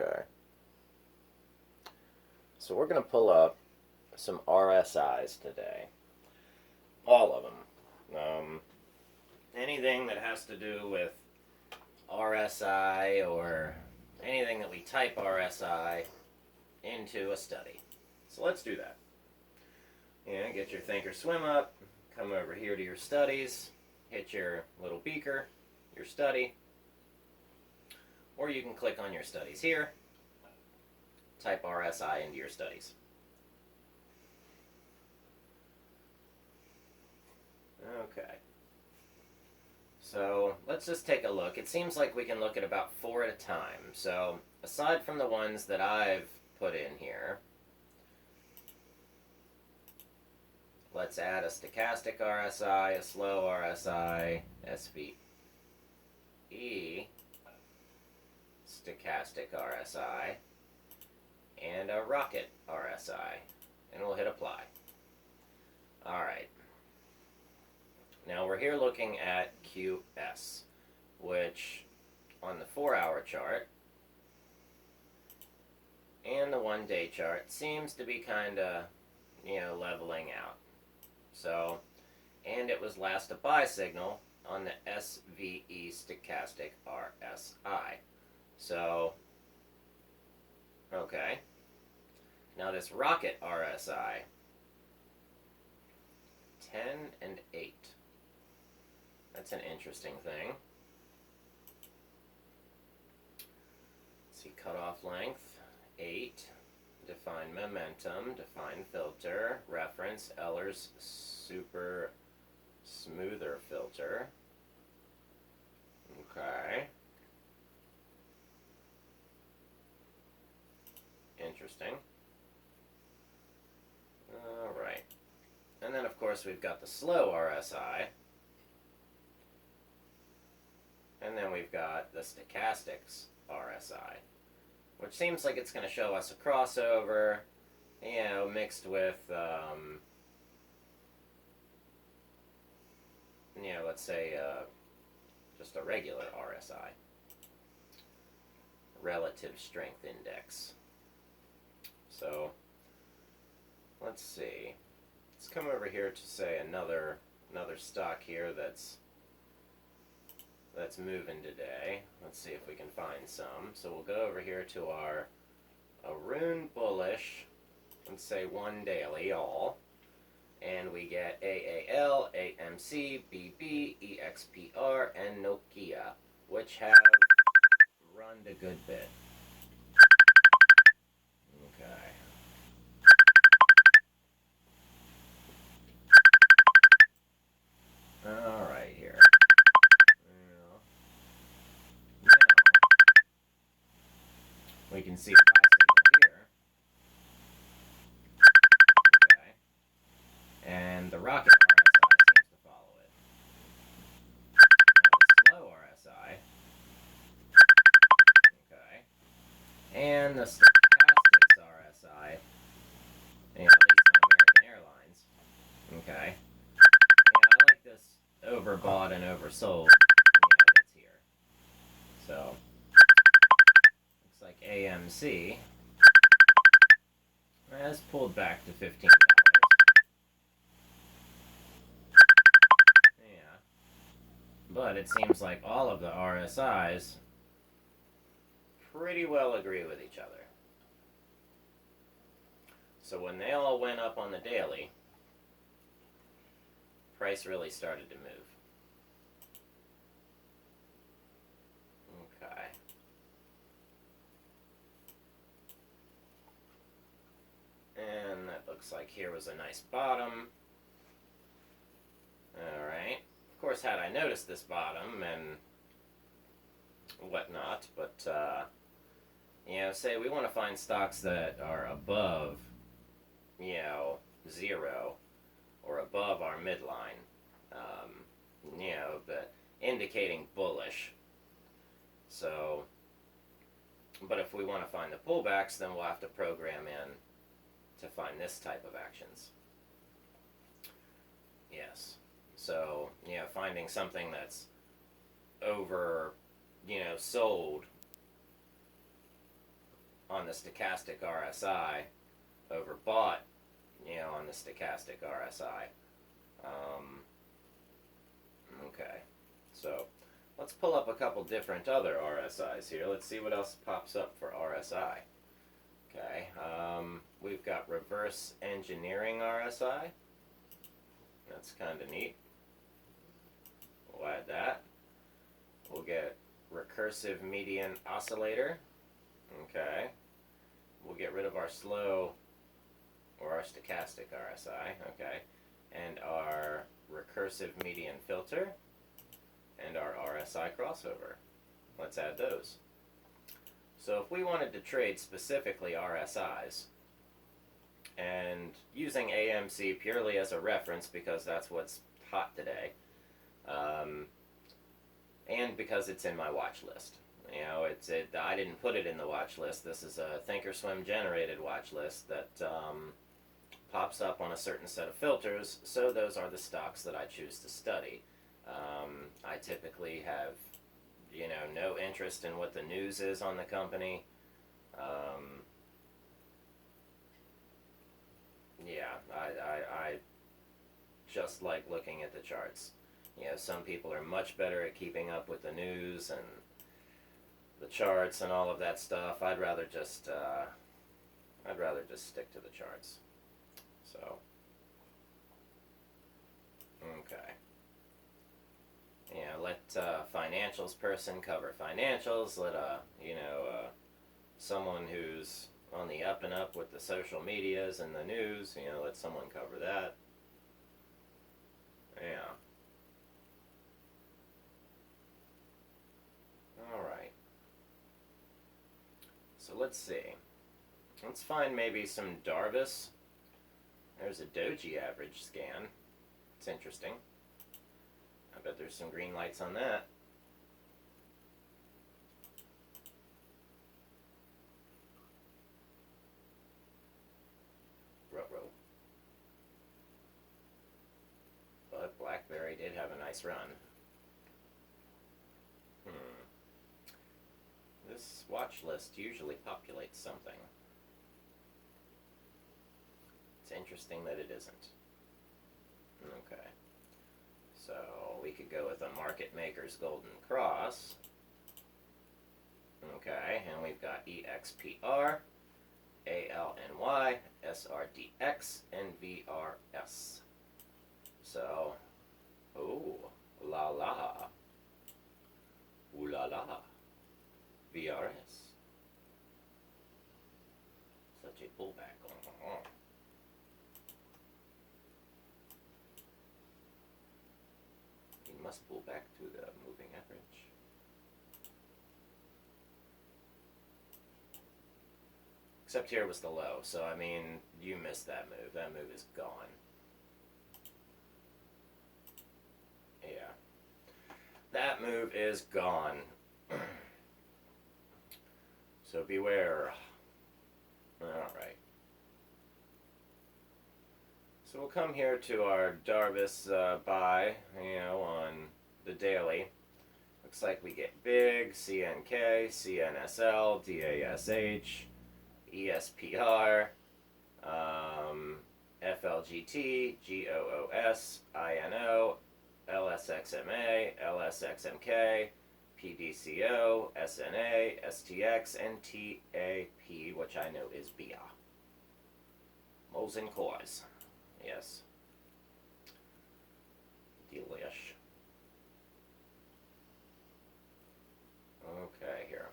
Okay. So we're going to pull up some RSIs today. All of them. Anything that has to do with RSI or anything that we type RSI into a study. So let's do that. Yeah, get your ThinkOrSwim up, come over here to your studies, hit your little beaker, your study, or you can click on your studies here, type RSI into your studies. Okay. So let's just take a look. It seems like we can look at about 4 at a time. So aside from the ones that I've put in here, let's add a stochastic RSI, a slow RSI, SVE, stochastic RSI, and a rocket RSI. And we'll hit apply. Alright. Now we're here looking at QS, which on the 4-hour chart and the 1-day chart seems to be kind of, leveling out. So, and it was last a buy signal on the SVE Stochastic Rsi. So, okay. Now this rocket RSI, 10 and 8. That's an interesting thing. Let's see, cutoff length, 8. Define momentum, define filter, reference Eller's super smoother filter. Okay. Interesting. Alright. And then of course we've got the slow RSI. And then we've got the Stochastics Rsi, which seems like it's going to show us a crossover, mixed with, let's say just a regular RSI, relative strength index. So let's see. Let's come over here to say another stock here that's moving today. Let's see if we can find some. So we'll go over here to our Arun Bullish and say 1 daily all. And we get AAL, AMC, BB, EXPR, and Nokia, which have run a good bit. Okay. Alright here. Now, we can see a buy signal here. Okay. And the rocket RSI seems to follow it. Now the slow RSI. Okay. And the Stochastics RSI. At least on American Airlines. Okay. Yeah, I like this overbought and oversold. That's here. So, looks like AMC has pulled back to $15. Yeah. But it seems like all of the RSIs pretty well agree with each other. So when they all went up on the daily, price really started to move. Okay. And that looks like here was a nice bottom. Alright. Of course, had I noticed this bottom and whatnot, but, say we want to find stocks that are above, 0 or above our midline, but indicating bullish. So, but if we want to find the pullbacks, then we'll have to program in to find this type of actions. Yes. So, finding something that's over, sold on the Stochastic Rsi over bought, on the Stochastic Rsi. Okay, so let's pull up a couple different other RSIs here. Let's see what else pops up for RSI. Okay, we've got reverse engineering RSI. That's kind of neat. We'll add that. We'll get recursive median oscillator. Okay. We'll get rid of our slow or our stochastic RSI. Okay. And our recursive median filter and our RSI crossover. Let's add those. So if we wanted to trade specifically RSIs, and using AMC purely as a reference because that's what's hot today, and because it's in my watch list. I didn't put it in the watch list. This is a ThinkOrSwim generated watch list that pops up on a certain set of filters, so those are the stocks that I choose to study. I typically have, no interest in what the news is on the company. I just like looking at the charts. Some people are much better at keeping up with the news and the charts and all of that stuff. I'd rather just stick to the charts. So, okay. Let financials person cover financials. Let someone who's on the up and up with the social medias and the news, let someone cover that. Yeah. Alright. So let's see. Let's find maybe some Darvis. There's a doji average scan. It's interesting. I bet there's some green lights on that. Ruh-roh. But BlackBerry did have a nice run. This watch list usually populates something. It's interesting that it isn't. Okay. So we could go with a market maker's golden cross. Okay, and we've got EXPR, ALNY, SRDX, and VRS. So, ooh la la. Ooh la la. VRS. Such a pullback. You must pull back to the moving average. Except here was the low, so I mean, you missed that move. That move is gone. Yeah. That move is gone. So beware. Alright. So we'll come here to our Darvis buy, on the daily. Looks like we get big, CNK, CNSL, DASH, ESPR, FLGT, GOOS, INO, LSXMA, LSXMK, PDCO, SNA, STX, and TAP, which I know is BIA. Moles and cores. Yes. Delish. Okay, here.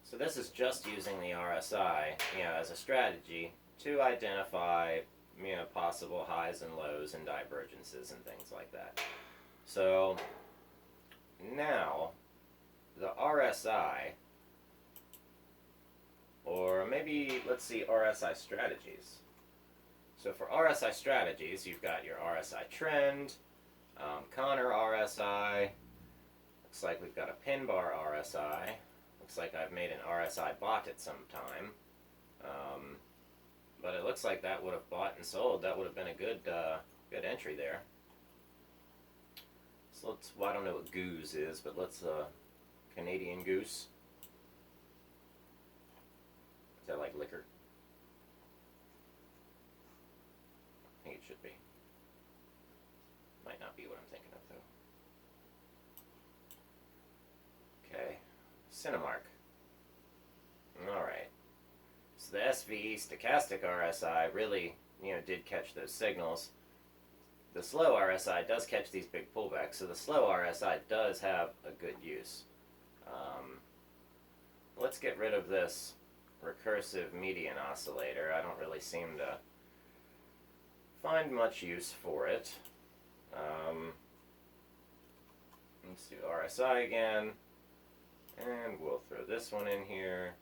So this is just using the RSI, as a strategy to identify, possible highs and lows and divergences and things like that. So now the RSI, or maybe let's see RSI strategies. So for RSI strategies, you've got your RSI trend, Connor RSI. Looks like we've got a pin bar RSI. Looks like I've made an RSI bot at some time. But it looks like that would have bought and sold. That would have been a good entry there. So let's, well, I don't know what goose is, but let's, Canadian goose. Is that like liquor? I think it should be. Might not be what I'm thinking of, though. Okay. Cinemark. Alright. So the SVE Stochastic Rsi really, did catch those signals. The slow RSI does catch these big pullbacks, so the slow RSI does have a good use. Let's get rid of this recursive median oscillator. I don't really seem to find much use for it. Let's do RSI again, and we'll throw this one in here,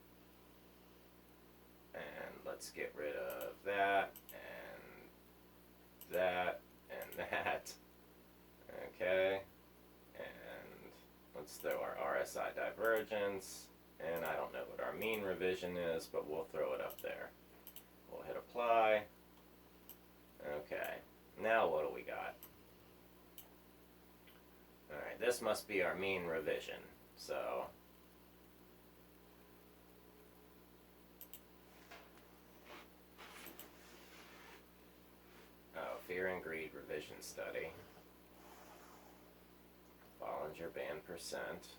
and let's get rid of that, and that, and that. Okay, and let's throw our RSI divergence, and I don't know what our mean revision is, but we'll throw it up there. We'll hit apply. Okay, now what do we got? Alright, this must be our mean revision, so Fear and Greed Revision Study. Bollinger Band percent.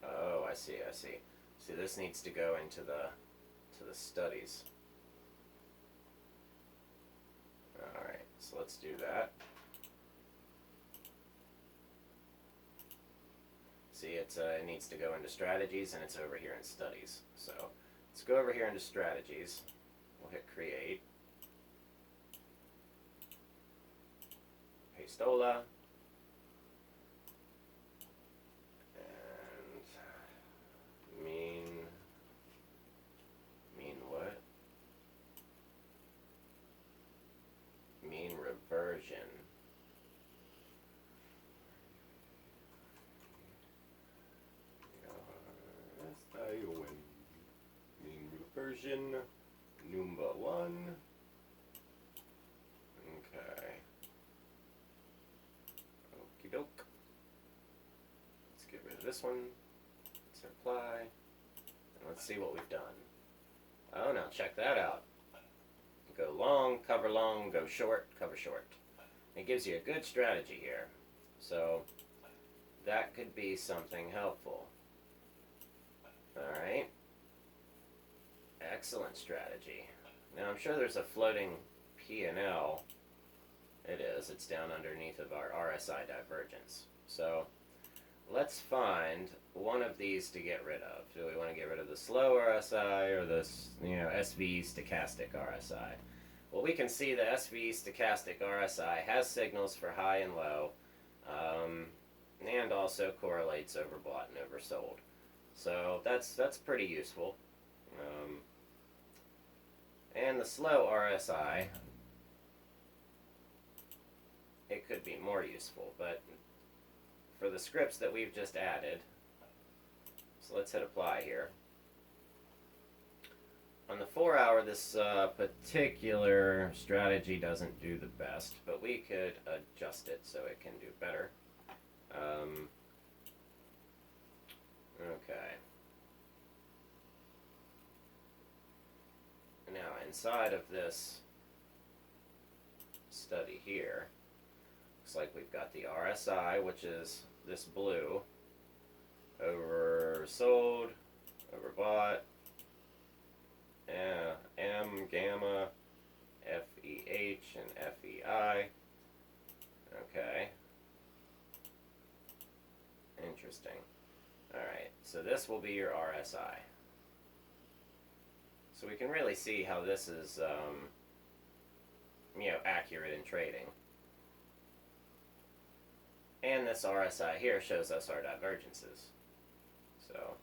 Oh, I see. See, this needs to go into the studies. Alright, so let's do that. See, it needs to go into strategies, and it's over here in studies. So let's go over here into strategies. We'll hit create. Pastola. And mean what? Mean reversion. Mean reversion number 1. Okay. Okie doke. Let's get rid of this one. Let's apply. And let's see what we've done. Oh, now check that out. Go long, go short, cover short. It gives you a good strategy here. So that could be something helpful. Alright. Excellent strategy. Now I'm sure there's a floating P&L. It is. It's down underneath of our RSI divergence. So let's find one of these to get rid of. Do we want to get rid of the slow RSI or this, SVE Stochastic Rsi? Well, we can see the SVE Stochastic Rsi has signals for high and low, and also correlates overbought and oversold. So that's pretty useful. And the slow RSI, it could be more useful, but for the scripts that we've just added, so let's hit apply here. On the 4 hour, this particular strategy doesn't do the best, but we could adjust it so it can do better. Okay. Now, inside of this study here, looks like we've got the RSI, which is this blue, oversold, overbought, M, gamma, FEH, and FEI. Okay. Interesting. Alright, so this will be your RSI. So we can really see how this is, accurate in trading. And this RSI here shows us our divergences. So,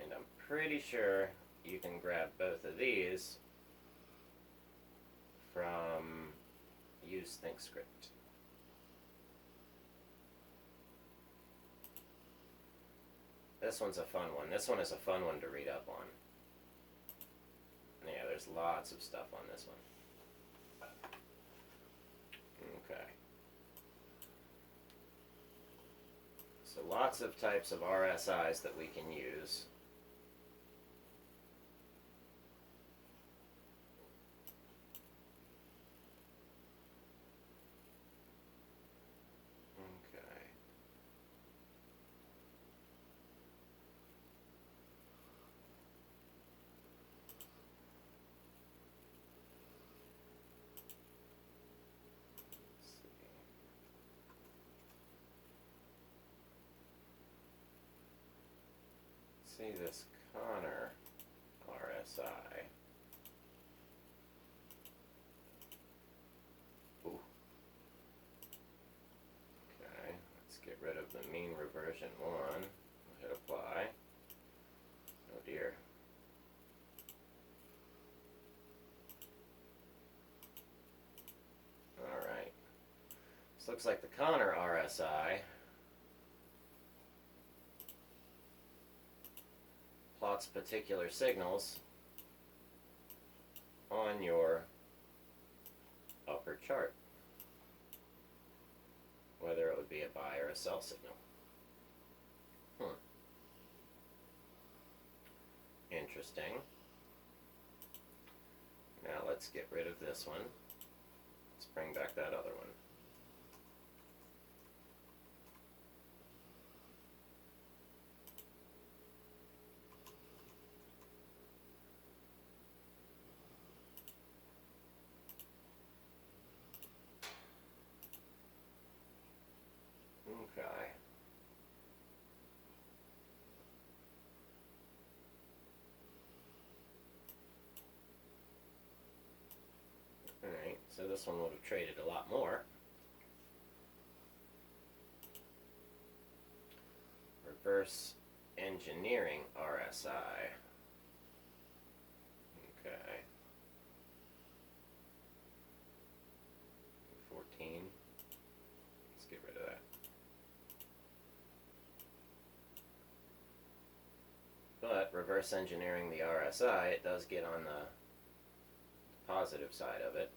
and I'm pretty sure you can grab both of these from usethinkscript. This one's a fun one. This one is a fun one to read up on. Yeah, there's lots of stuff on this one. Okay. So lots of types of RSIs that we can use. Okay. See this Connor RSI. Ooh. Okay, let's get rid of the mean reversion 1. We'll hit apply. Oh dear. Alright. This looks like the Connor RSI plots particular signals on your upper chart, whether it would be a buy or a sell signal. Interesting. Now let's get rid of this one. Let's bring back that other one. Okay. Alright, so this one would have traded a lot more. Reverse engineering RSI. Okay. 14. Let's get rid of that. But reverse engineering the RSI, it does get on the positive side of it.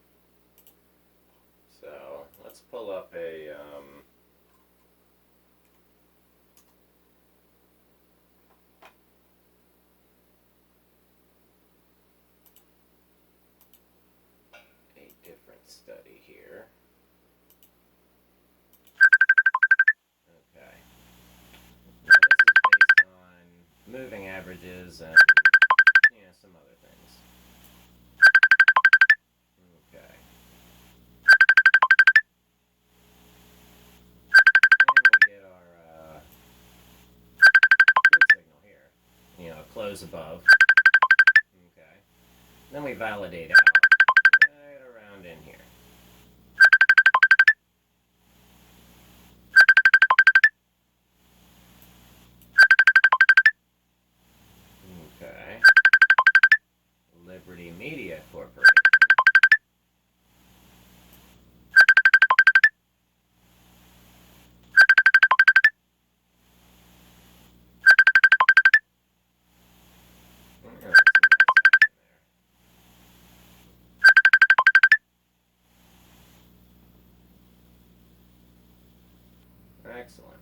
So let's pull up a different study here. Okay. Now this is based on moving averages and some other things. Okay. And we get our good signal here. Close above. Okay. Then we validate out right around in here. Okay. Liberty Media Corporation. Excellent.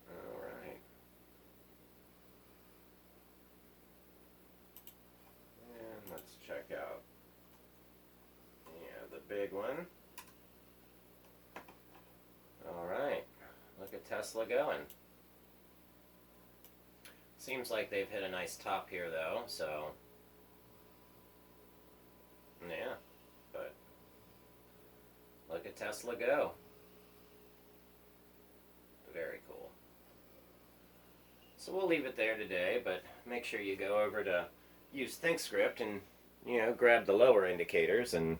All right. And let's check out the big one. All right. Look at Tesla going. Seems like they've hit a nice top here though, so yeah, but look at Tesla go. Very cool. So we'll leave it there today, but make sure you go over to use ThinkScript and grab the lower indicators, and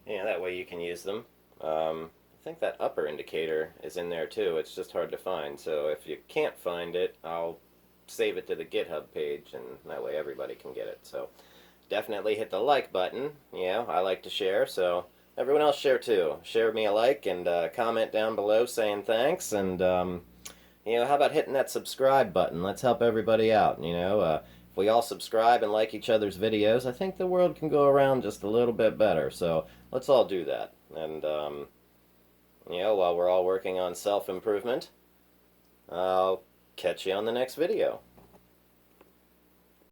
that way you can use them. I think that upper indicator is in there too. It's just hard to find, so if you can't find it, I'll save it to the GitHub page, and that way everybody can get it. So definitely hit the like button. I like to share, so everyone else share too. Share me a like and comment down below saying thanks, and how about hitting that subscribe button? Let's help everybody out. If If we all subscribe and like each other's videos, I think the world can go around just a little bit better. So let's all do that. And, while we're all working on self-improvement, I'll catch you on the next video.